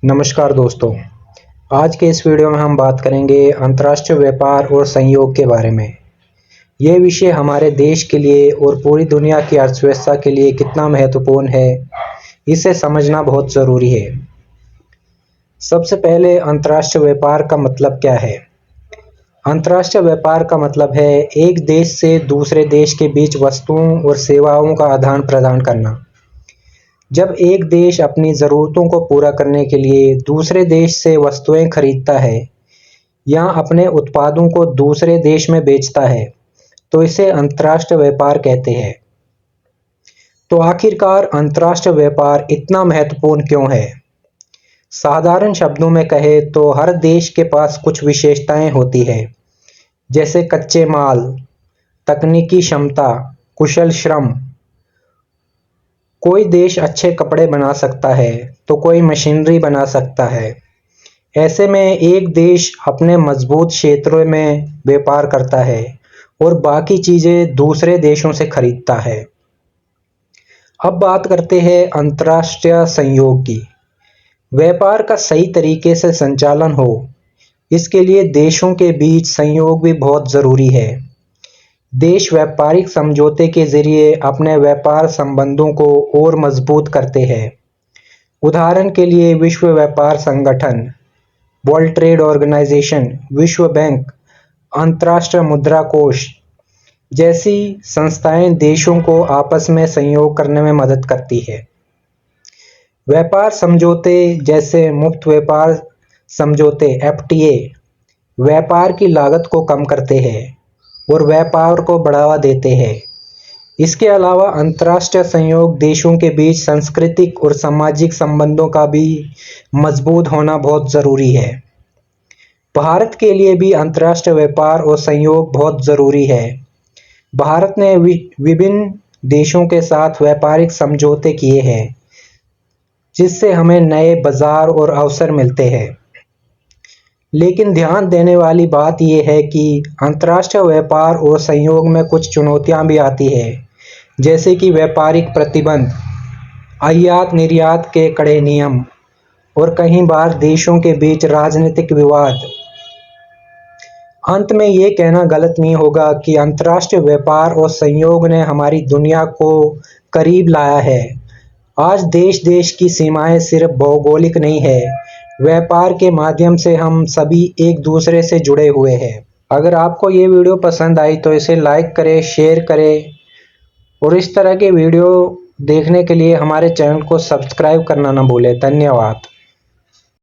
नमस्कार दोस्तों। आज के इस वीडियो में हम बात करेंगे अंतर्राष्ट्रीय व्यापार और सहयोग के बारे में। यह विषय हमारे देश के लिए और पूरी दुनिया की अर्थव्यवस्था के लिए कितना महत्वपूर्ण है, इसे समझना बहुत ज़रूरी है। सबसे पहले अंतर्राष्ट्रीय व्यापार का मतलब क्या है? अंतर्राष्ट्रीय व्यापार का मतलब है एक देश से दूसरे देश के बीच वस्तुओं और सेवाओं का आदान प्रदान करना। जब एक देश अपनी ज़रूरतों को पूरा करने के लिए दूसरे देश से वस्तुएं खरीदता है या अपने उत्पादों को दूसरे देश में बेचता है, तो इसे अंतर्राष्ट्रीय व्यापार कहते हैं। तो आखिरकार अंतर्राष्ट्रीय व्यापार इतना महत्वपूर्ण क्यों है? साधारण शब्दों में कहे तो हर देश के पास कुछ विशेषताएं होती है, जैसे कच्चे माल, तकनीकी क्षमता, कुशल श्रम। कोई देश अच्छे कपड़े बना सकता है तो कोई मशीनरी बना सकता है। ऐसे में एक देश अपने मजबूत क्षेत्रों में व्यापार करता है और बाकी चीज़ें दूसरे देशों से खरीदता है। अब बात करते हैं अंतर्राष्ट्रीय सहयोग की। व्यापार का सही तरीके से संचालन हो, इसके लिए देशों के बीच सहयोग भी बहुत ज़रूरी है। देश व्यापारिक समझौते के जरिए अपने व्यापार संबंधों को और मजबूत करते हैं। उदाहरण के लिए विश्व व्यापार संगठन, वर्ल्ड ट्रेड ऑर्गेनाइजेशन, विश्व बैंक, अंतर्राष्ट्रीय मुद्रा कोष जैसी संस्थाएं देशों को आपस में सहयोग करने में मदद करती है। व्यापार समझौते जैसे मुक्त व्यापार समझौते (FTA) व्यापार की लागत को कम करते हैं और व्यापार को बढ़ावा देते हैं। इसके अलावा अंतर्राष्ट्रीय सहयोग देशों के बीच सांस्कृतिक और सामाजिक संबंधों का भी मजबूत होना बहुत ज़रूरी है। भारत के लिए भी अंतर्राष्ट्रीय व्यापार और सहयोग बहुत ज़रूरी है। भारत ने विभिन्न देशों के साथ व्यापारिक समझौते किए हैं, जिससे हमें नए बाजार और अवसर मिलते हैं। लेकिन ध्यान देने वाली बात यह है कि अंतर्राष्ट्रीय व्यापार और सहयोग में कुछ चुनौतियां भी आती हैं, जैसे कि व्यापारिक प्रतिबंध, आयात निर्यात के कड़े नियम और कई बार देशों के बीच राजनीतिक विवाद। अंत में ये कहना गलत नहीं होगा कि अंतर्राष्ट्रीय व्यापार और सहयोग ने हमारी दुनिया को करीब लाया है। आज देश की सीमाएं सिर्फ भौगोलिक नहीं है, व्यापार के माध्यम से हम सभी एक दूसरे से जुड़े हुए हैं। अगर आपको ये वीडियो पसंद आई तो इसे लाइक करें, शेयर करें और इस तरह के वीडियो देखने के लिए हमारे चैनल को सब्सक्राइब करना ना भूलें। धन्यवाद।